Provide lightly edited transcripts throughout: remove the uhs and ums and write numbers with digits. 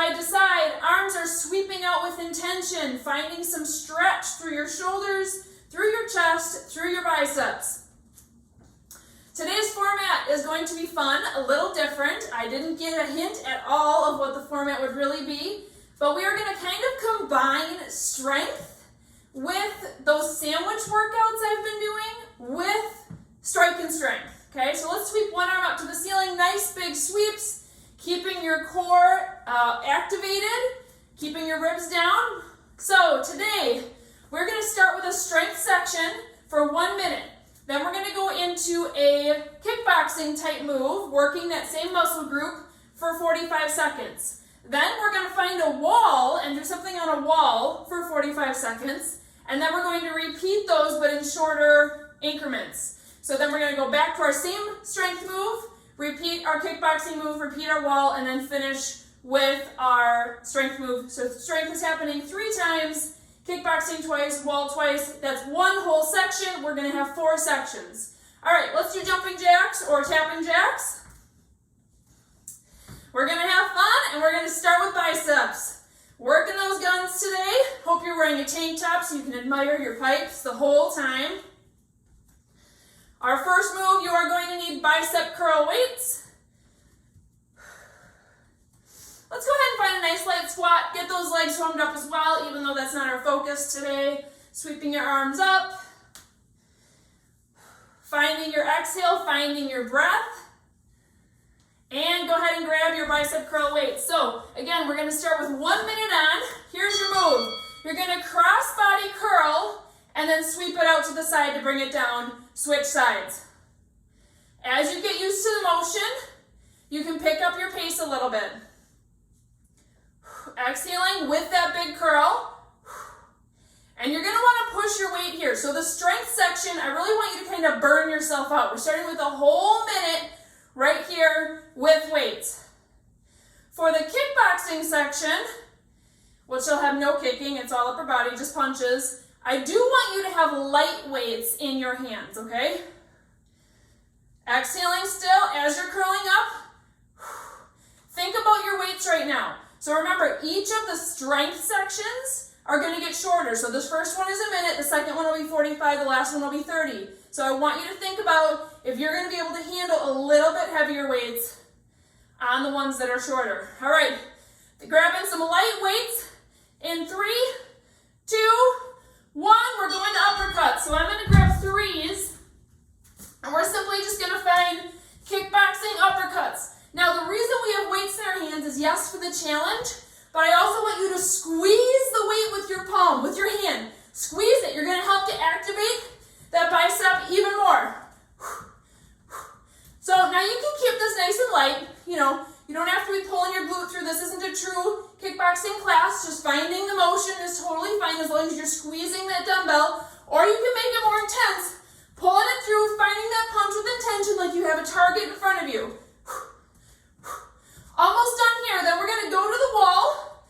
side to side. Arms are sweeping out with intention, finding some stretch through your shoulders, through your chest, through your biceps. Today's format is going to be fun, a little different. I didn't get a hint at all of what the format would really be, but we are going to kind of combine strength with those sandwich workouts I've been doing with strike and strength. Okay, so let's sweep one arm up to the ceiling, nice big sweeps, keeping your core activated, keeping your ribs down. So today, we're going to start with a strength section for 1 minute. Then we're going to go into a kickboxing type move, working that same muscle group for 45 seconds. Then we're going to find a wall and do something on a wall for 45 seconds. And then we're going to repeat those, but in shorter increments. So then we're going to go back to our same strength move, repeat our kickboxing move, repeat our wall, and then finish with our strength move. So strength is happening 3 times, kickboxing twice, wall twice. That's one whole section. We're going to have 4 sections. All right, let's do jumping jacks or tapping jacks. We're going to have fun, and we're going to start with biceps. Working those guns today. Hope you're wearing a tank top so you can admire your pipes the whole time. Our first move, you are going to need bicep curl weights. Let's go ahead and find a nice light squat. Get those legs warmed up as well, even though that's not our focus today. Sweeping your arms up. Finding your exhale, finding your breath. And go ahead and grab your bicep curl weights. So again, we're going to start with 1 minute on. Here's your move. You're going to cross body curl and then sweep it out to the side to bring it down. Switch sides. As you get used to the motion, you can pick up your pace a little bit. Exhaling with that big curl. And you're going to want to push your weight here. So the strength section, I really want you to kind of burn yourself out. We're starting with a whole minute right here with weights. For the kickboxing section, which will have no kicking, it's all upper body, just punches, I do want you to have light weights in your hands, okay? Exhaling still as you're curling up. Think about your weights right now. So remember, each of the strength sections are going to get shorter. So this first one is a minute, the second one will be 45, the last one will be 30. So I want you to think about if you're going to be able to handle a little bit heavier weights on the ones that are shorter. All right, grabbing some light weights in 3, 2, 1. We're going to uppercuts. So I'm going to grab 3s, and we're simply just going to find kickboxing uppercuts. Now the reason we have weights in our hands is yes for the challenge, but I also want you to squeeze the weight with your palm, with your hand. Squeeze it. You're going to help to activate that bicep even more. So now you can keep this nice and light. You don't have to be pulling your glute through. This isn't a true kickboxing class. Just finding the motion is totally fine as long as you're squeezing that dumbbell. Or you can make it more intense, pulling it through, finding that punch with intention like you have a target in front of you. Almost done here. Then we're going to go to the wall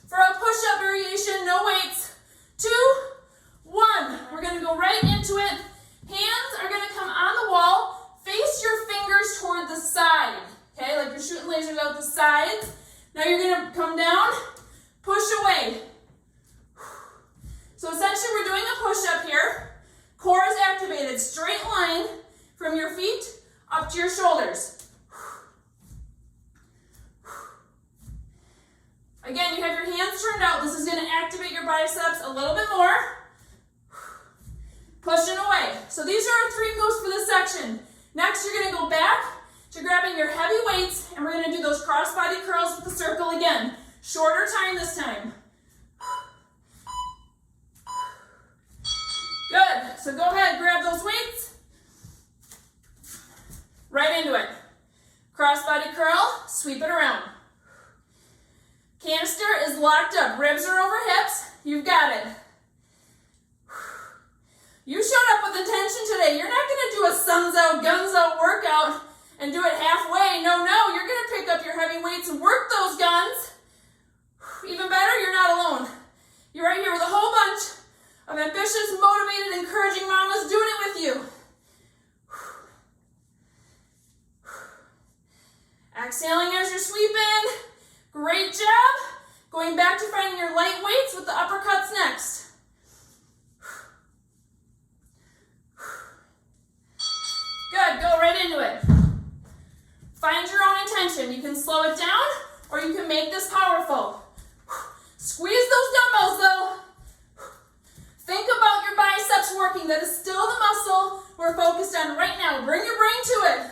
for a push-up variation, no weights. 2, 1. We're going to go right into it. Hands are going to come on the wall. Face your fingers toward the side. Okay, like you're shooting lasers out the sides. Now you're going to come down, push away. So essentially we're doing a push-up here. Core is activated. Straight line from your feet up to your shoulders. Again, you have your hands turned out. This is going to activate your biceps a little bit more. Pushing away. So these are our 3 moves for this section. Next, you're going to go back to grabbing your heavy weights, and we're going to do those cross-body curls with the circle again. Shorter time this time. Good. So go ahead, grab those weights. Right into it. Cross-body curl, sweep it around. Canister is locked up. Ribs are over hips. You've got it. You showed up with intention today. You're not going to do a suns out, guns out workout and do it halfway. No, you're going to pick up your heavy weights and work those guns. Even better, you're not alone. You're right here with a whole bunch of ambitious, motivated, encouraging mamas doing it with you. Exhaling as you're sweeping. Great job. You can slow it down or you can make this powerful. Squeeze those dumbbells though. Think about your biceps working. That is still the muscle we're focused on right now. Bring your brain to it.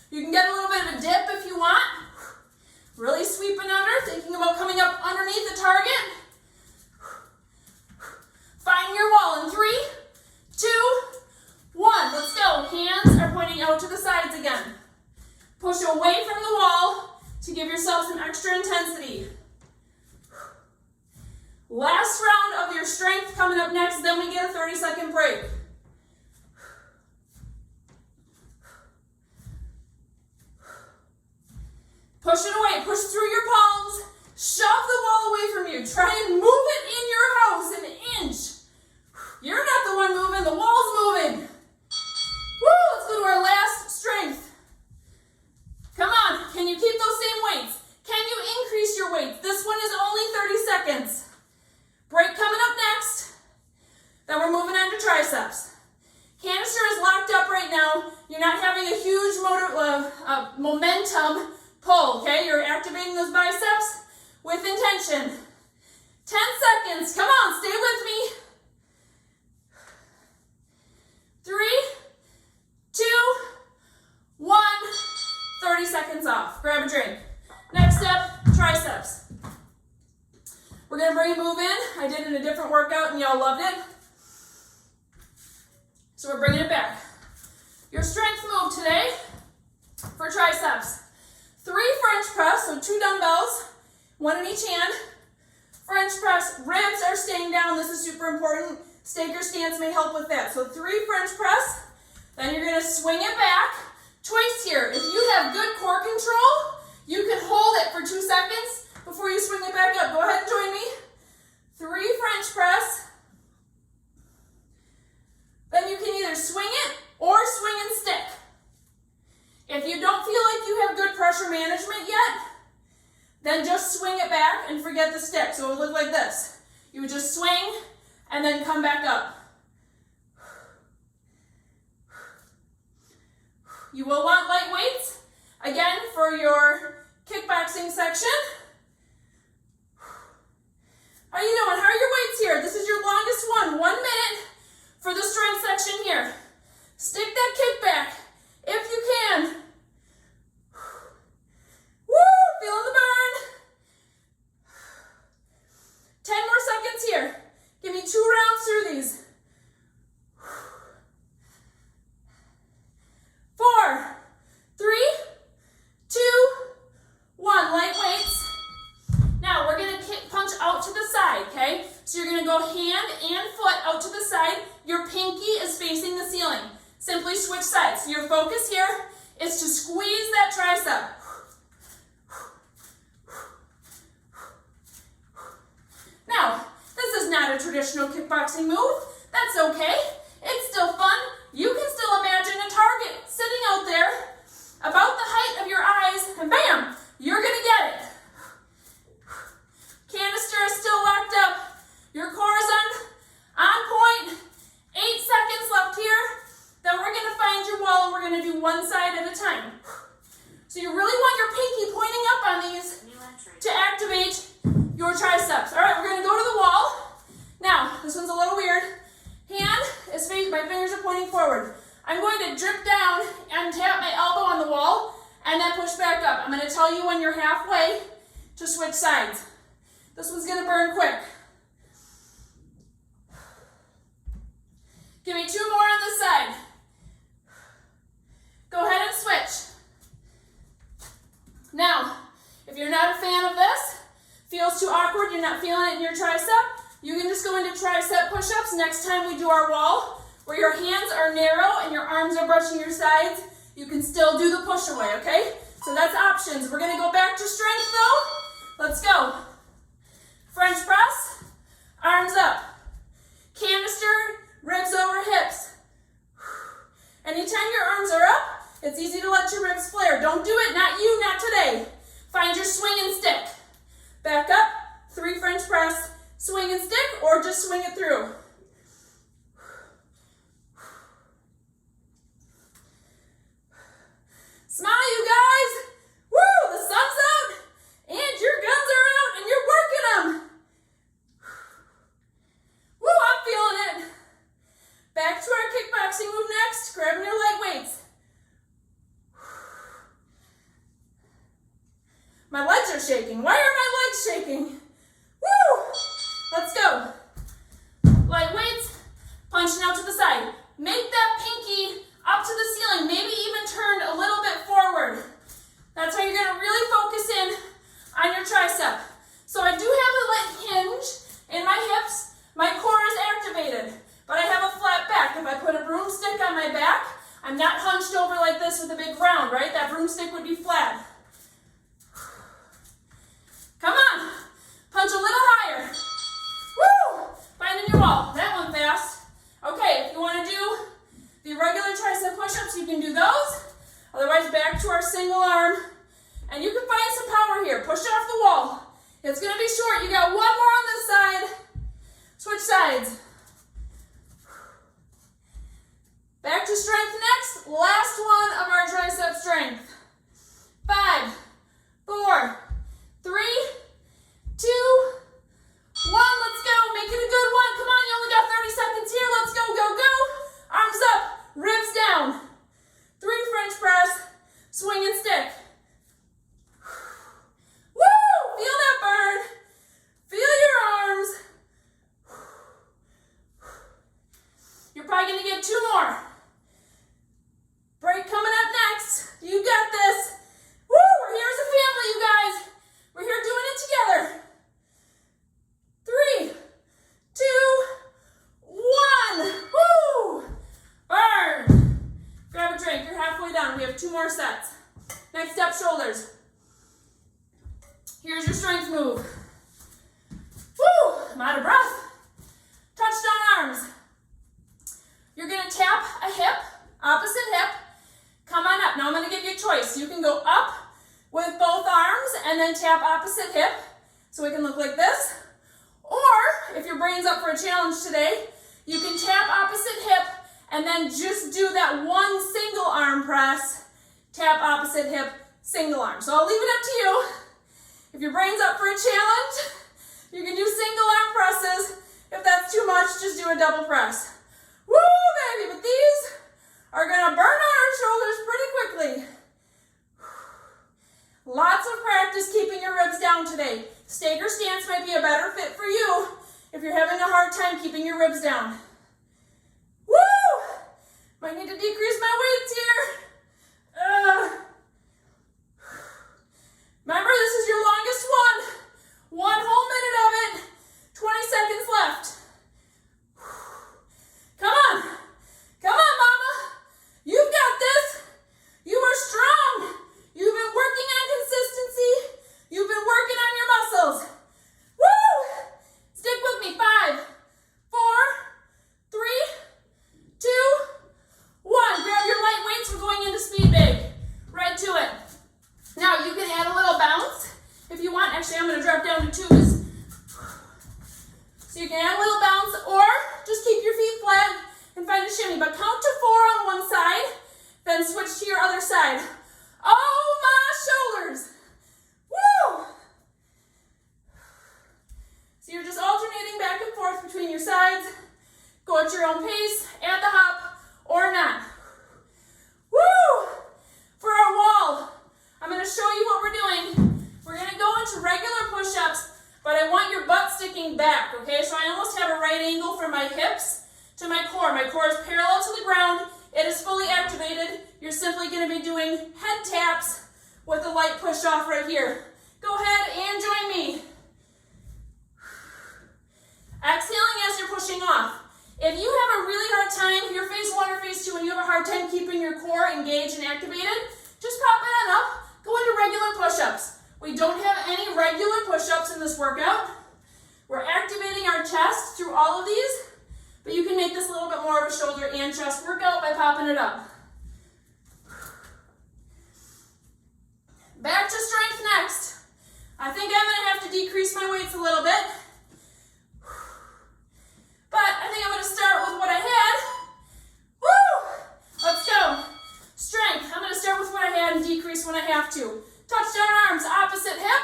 You can get a little bit of a dip if you want. Really sweeping under, thinking about coming up underneath the target. Find your wall in 3, 2, 1. Let's go. Hands are pointing out to the sides again. Push away from the wall to give yourself some extra intensity. Last round of your strength coming up next, then we get a 30-second break. Push it away. Push through your palms. Shove the wall away from you. Try and move it in your house an inch. You're not the one moving. The wall's moving. Woo! Let's go to our last strength. Come on. Can you keep those same weights? Can you increase your weights? This one is only 30 seconds. Break coming up next. Then we're moving on to triceps. Canister is locked up right now. You're not having a huge momentum pull, okay? You're activating those biceps with intention. 10 seconds. Come on, stay with me. 3, 2, 1. 30 seconds off. Grab a drink. Next up, triceps. We're going to bring a move in. I did it in a different workout and y'all loved it. So we're bringing it back. Your strength move today for triceps. 3 French press, so 2 dumbbells, 1 in each hand. French press, ribs are staying down. This is super important. Staker stance may help with that. So 3 French press. Then you're going to swing it back. Choice here. If you have good core control, you can hold it for 2 seconds before you swing it back up. Go ahead and join me. 3 French press. Then you can either swing it or swing and stick. If you don't feel like you have good pressure management yet, then just swing it back and forget the stick. So it would look like this. You would just swing and then come back up. You will want light weights, again, for your kickboxing section. How are you doing? How are your weights here? This is your longest one. 1 minute for the strength section here. Stick that kick back if you can. Woo! Feeling the burn. 10 more seconds here. Give me 2 rounds through these. 4, 3, 2, 1. Light weights. Now we're going to punch out to the side, okay? So you're going to go hand and foot out to the side. Your pinky is facing the ceiling. Simply switch sides. So your focus here is to squeeze that tricep. Now, this is not a traditional kickboxing move. That's okay. It's still fun. You can still imagine a target sitting out there about the height of your eyes, and bam, you're going to get it. Canister is still locked up. Your core is on point. 8 seconds left here. Then we're going to find your wall, and we're going to do one side at a time. So you really want your pinky pointing up on these to activate your triceps. All right, we're going to go to the wall. Now, this one's a little weird. Hand is facing, my fingers are pointing forward. I'm going to drip down and tap my elbow on the wall and then push back up. I'm going to tell you when you're halfway to switch sides. This one's going to burn quick. Give me 2 more on this side. Go ahead and switch. Now, if you're not a fan of this, feels too awkward, you're not feeling it in your tricep, you can just go into tricep push-ups next time we do our wall, where your hands are narrow and your arms are brushing your sides. You can still do the push away, okay? So that's options. We're going to go back to strength though. Let's go. French press, arms up. Canister, ribs over hips. Anytime your arms are up, it's easy to let your ribs flare. Don't do it, not you, not today. Find your swing and stick. Back up, 3 French press, swing and stick, or just swing it through. Smile, you guys. are shaking. Why are my legs shaking? Woo! Let's go. Light weights, punching out to the side. Make that pinky up to the ceiling, maybe even turned a little bit forward. That's how you're gonna really focus in on your tricep. So I do have a light hinge in my hips. My core is activated, but I have a flat back. If I put a broomstick on my back, I'm not hunched over like this with a big round, right? That broomstick would be flat. Come on, punch a little higher. Woo! Finding your wall. That one fast. Okay, if you want to do the regular tricep push-ups, you can do those. Otherwise, back to our single arm. And you can find some power here. Push it off the wall. It's going to be short. You got one more on this side. Switch sides. Back to strength next. Last one of our tricep strength. 5, 4, 3, 2, 1. Let's go. Make it a good one. Come on, you only got 30 seconds here. Let's go, go, go. Arms up, ribs down. 3 French press, swing and stick. Woo! Feel that burn. Feel your arms. You're probably going to get 2 more. Break coming up next. You got this. Woo! We're here as a family, you guys. We're here doing it together. 3, 2, 1. Woo! Burn. Grab a drink. You're halfway done. We have 2 more sets. Next up, shoulders. Here's your strength move. Woo! I'm out of breath. Touchdown arms. You're going to tap a hip, opposite hip. Come on up. Now I'm going to give you a choice. You can go up with both arms and then tap opposite hip. So we can look like this. Or, if your brain's up for a challenge today, you can tap opposite hip and then just do that one single arm press. Tap opposite hip, single arm. So I'll leave it up to you. If your brain's up for a challenge, you can do single arm presses. If that's too much, just do a double press. Woo, baby, but these are gonna burn on our shoulders pretty quickly. Lots of practice keeping your ribs down today. Staker stance might be a better fit for you if you're having a hard time keeping your ribs down. Woo! Might need to decrease my weights here. Remember, this is your longest one. 1 whole minute of it. 20 seconds left. Come on. Come on, mama. You've got this. You are strong. You've been working on consistency. You've been working on your muscles. Woo! Stick with me. 5, 4, 3, 2, 1. Grab your light weights. We're going into speed big. Right to it. Now, you can add a little bounce if you want. Actually, I'm going to drop down to 2s. So you can add a little bounce or just keep your feet flat and find a shimmy. But count to 4 on one side, then switch to your other side. Oh, my shoulders. Woo! So you're just alternating back and forth between your sides. Go at your own pace, add the hop or not. Woo! For our wall, I'm going to show you what we're doing. We're going to go into regular push-ups, but I want your butt sticking back, okay? So I almost have a right angle from my hips to my core. My core is parallel to the ground. It is fully activated. You're simply going to be doing head taps with a light push-off right here. Go ahead and join me. Exhaling as you're pushing off. If you have a really hard time, if you're phase 1 or phase 2 and you have a hard time keeping your core engaged and activated, just pop it on up. Go into regular push-ups. We don't have any regular push-ups in this workout. We're activating our chest through all of these, but you can make this a little bit more of a shoulder and chest workout by popping it up. Back to strength next. I think I'm going to have to decrease my weights a little bit, but I think I'm going to start with what I had. Woo! Let's go. Strength. I'm going to start with what I had and decrease when I have to. Touchdown arms, opposite hip,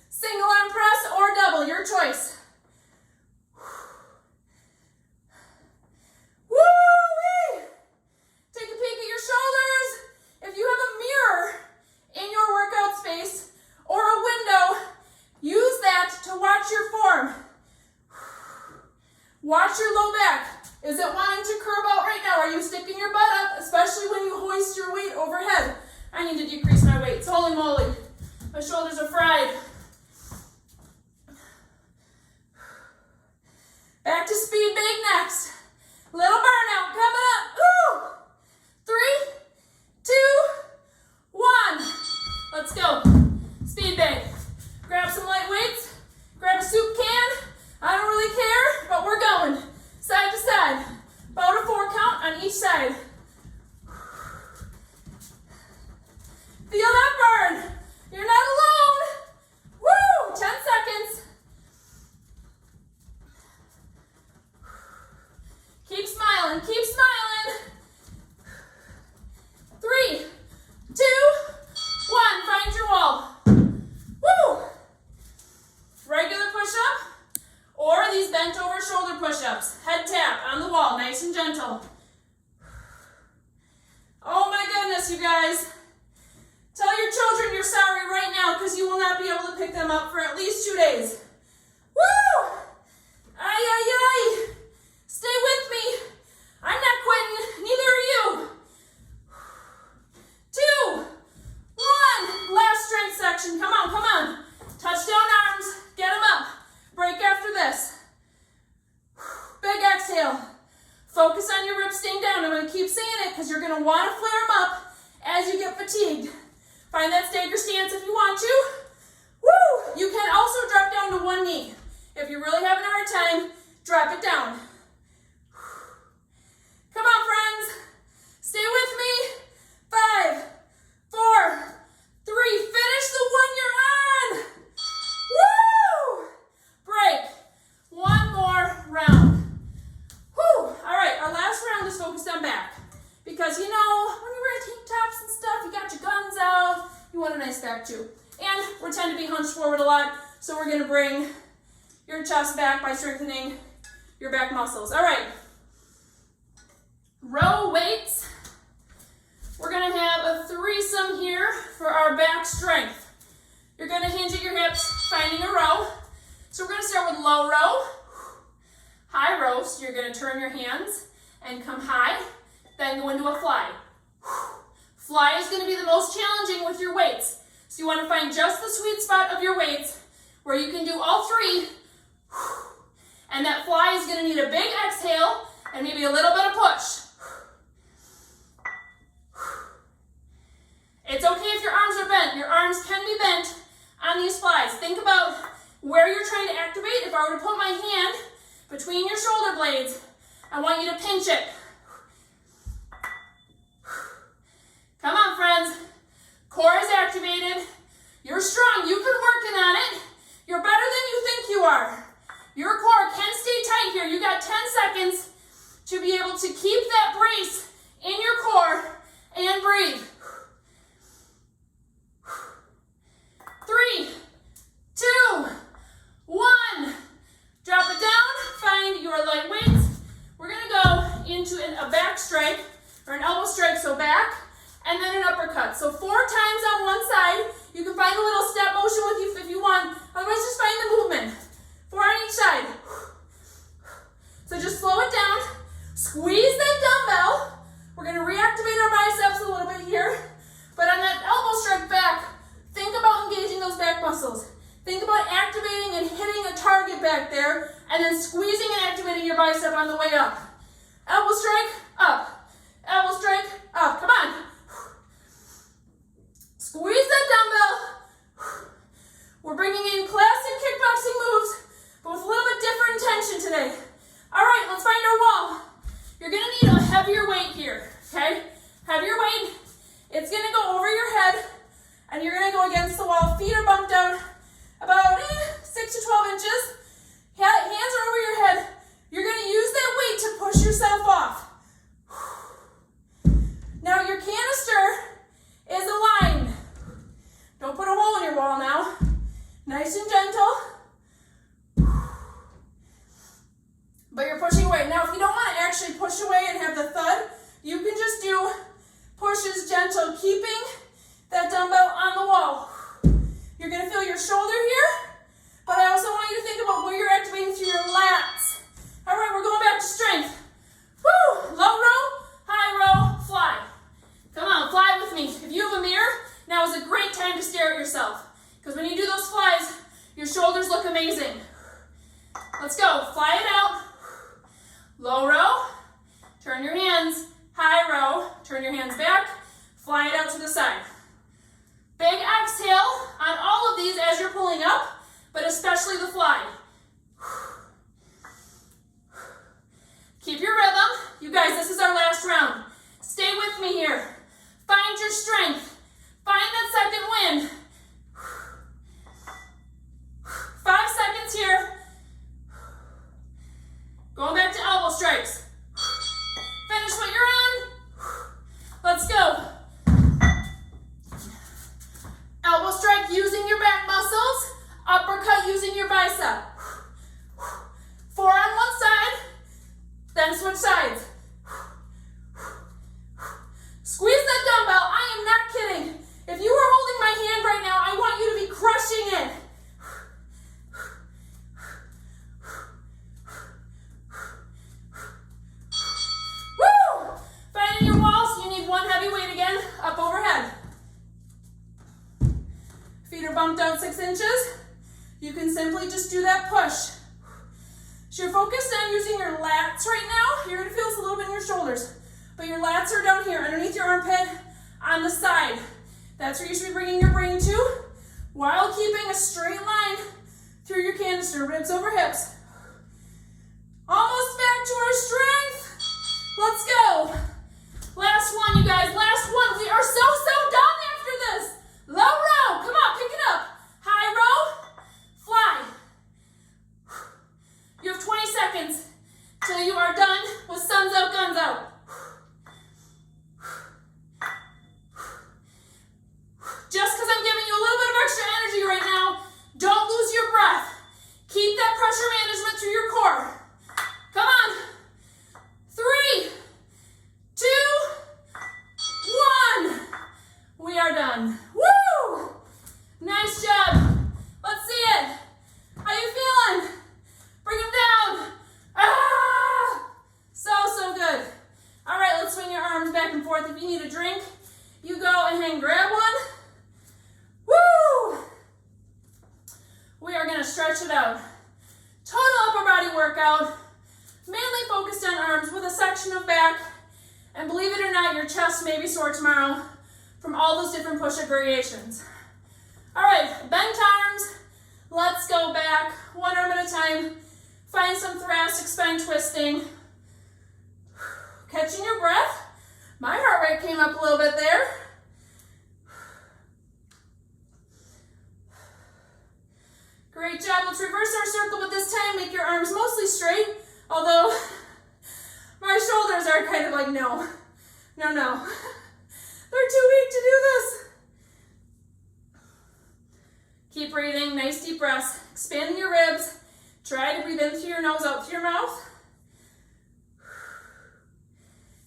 single arm press or double, your choice. Woo-wee! Take a peek at your shoulders. If you have a mirror in your workout space or a window are you sticking your butt up, especially when you hoist your weight overhead? I need to decrease my weights. Holy moly. My shoulders are fried. Back to speed big next. Little burnout coming up. Woo! 3, 2, 1. Let's go. Speed big. Grab some light weights. Grab a soup can. I don't really care, but we're going. Side to side. About a 4 count on each side. Feel that burn. You're not alone. Woo! 10 seconds. Keep smiling. Keep smiling. 3, 2, 1. Find your wall. Woo! Regular push-up or these bent over shoulder push-ups. Head tap on the wall, nice and gentle. Oh my goodness, you guys. Tell your children you're sorry right now because you will not be able to pick them up for at least 2 days. Woo! Ay, ay, ay. Stay with me. I'm not quitting. Neither are you. 2, 1. Last strength section. Come on, come on. Touchdown arms. Get them up. Break after this. Big exhale. Focus on your ribs staying down. I'm going to keep saying it because you're going to want to flare them up as you get fatigued. Find that stagger stance if you want to. Woo! You can also drop down to one knee. If you're really having a hard time, drop it down. Come on, friends. Stay with me. 5, 4, 3. Finish the one you're on. Woo! Break. One more round. Whew. All right, our last round is focused on back. Because, you know, when you're wearing tank tops and stuff, you got your guns out. You want a nice back, too. And we tend to be hunched forward a lot, so we're going to bring your chest back by strengthening your back muscles. All right. Row weights. We're going to have a threesome here for our back strength. You're going to hinge at your hips, finding a row. So we're going to start with low row, high row. So you're going to turn your hands and come high, then go into a fly. Fly is going to be the most challenging with your weights. So you want to find just the sweet spot of your weights where you can do all 3. And that fly is going to need a big exhale and maybe a little bit of push. It's okay if your arms are bent. Your arms can be bent on these flies. Think about where you're trying to activate. If I were to put my hand between your shoulder blades, I want you to pinch it. Come on, friends. Core is activated. You're strong. You've been working on it. You're better than you think you are. Your core can stay tight here. You got 10 seconds to be able to keep that brace in your core and breathe. 3, 2, 1. Drop it down. Find your light weights. We're going to go into a back strike or an elbow strike, so back, and then an uppercut. So 4 times on one side. You can find a little step motion with you if you want. Otherwise, just find the movement. 4 on each side. So just slow it down. Squeeze that dumbbell. We're going to reactivate our biceps a little bit here. But on that elbow strike back, think about engaging those back muscles. Think about activating and hitting a target back there, and then squeezing and activating your bicep on the way up. Elbow strike, up. Elbow strike, up. Come on. Squeeze that dumbbell. We're bringing in classic kickboxing moves, but with a little bit different intention today. All right, let's find our wall. You're going to need a heavier weight here, okay? Heavier weight. It's going to go over your head, and you're going to go against the wall. Feet are bumped out about 6 to 12 inches. Hands are over your head. You're going to use that weight to push yourself off. Now your canister is aligned. Don't put a hole in your wall now. Nice and gentle. But you're pushing away. Now if you don't want to actually push away and have the thud, you can just do pushes gentle, keeping that dumbbell on the wall. You're going to feel your shoulder here, but I also want you to think about where you're activating through your lats. All right, we're going back to strength. hands, high row. Turn your hands back, fly it out to the side. Big exhale on all of these as you're pulling up, but especially the fly. Keep your rhythm. You guys, this is our last round. Stay with me here. Find your strength. Find that second wind. 5 seconds here. Going back to elbow strikes. Finish what you're on. Let's go. Elbow strike using your back muscles. Uppercut using your bicep. 4 on one side. Then switch sides. Squeeze that dumbbell. I am not kidding. If you were holding my hand right now, I want you to be crushing it. Woo! Finding your walls, you need one heavy weight again, up overhead. Feet are bumped out 6 inches. You can simply just do that push. So you're focused on using your lats right now. You're gonna feel this a little bit in your shoulders, but your lats are down here, underneath your armpit, on the side. That's where you should be bringing your brain to, while keeping a straight line through your canister, ribs over hips. Almost back to our strength. Let's go. Last one, you guys, last one. We are so done after this. Low row, come on, pick it up. High row, fly. You have 20 seconds till you are done with suns out, guns out. Just because I'm giving you a little bit of extra energy right now, don't lose your breath. Keep that pressure management through your core. Come on. 3, 2, 1. We are done. Woo! Nice job. Let's see it. How you feeling? Bring them down. Ah! So good. All right, let's swing your arms back and forth. If you need a drink, you go ahead and grab one. Woo! We are gonna stretch it out. Total upper body workout, mainly focused on arms with a section of back. And believe it or not, your chest may be sore tomorrow from all those different push-up variations. All right, bent arms. Let's go back, one arm at a time. Find some thoracic spine twisting. Catching your breath. My heart rate came up a little bit there. Great job. Let's reverse our circle, but this time make your arms mostly straight, although my shoulders are kind of like, no. They're too weak to do this. Keep breathing, nice deep breaths. Expanding your ribs. Try to breathe in through your nose, out through your mouth.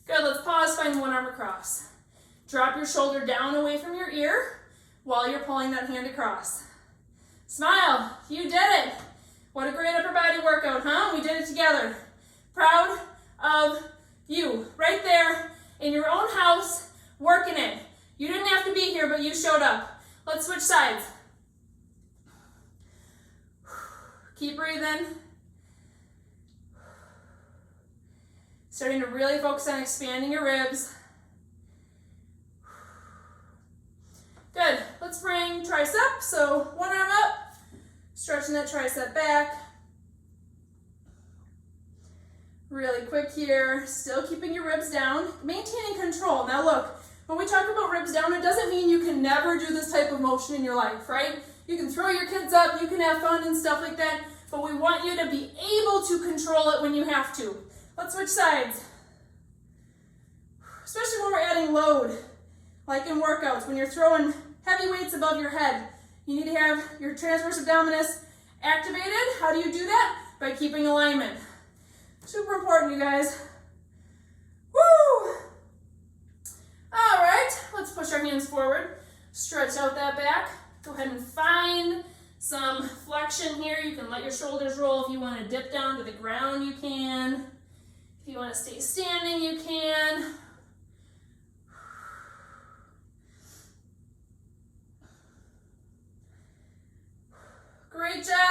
Good, let's pause, find one arm across. Drop your shoulder down away from your ear while you're pulling that hand across. Smile, you did it. What a great upper body workout, huh? We did it together. Proud of you, right there in your own house, working it. You didn't have to be here, but you showed up. Let's switch sides. Keep breathing. Starting to really focus on expanding your ribs. Good, let's bring tricep, so one arm up, stretching that tricep back. Really quick here, still keeping your ribs down, maintaining control. Now look, when we talk about ribs down, it doesn't mean you can never do this type of motion in your life, right? You can throw your kids up, you can have fun and stuff like that, but we want you to be able to control it when you have to. Let's switch sides. Especially when we're adding load, like in workouts, when you're throwing heavy weights above your head. You need to have your transverse abdominis activated. How do you do that? By keeping alignment. Super important, you guys. Woo! All right, let's push our hands forward. Stretch out that back. Go ahead and find some flexion here. You can let your shoulders roll. If you want to dip down to the ground, you can. If you want to stay standing, you can. Great job.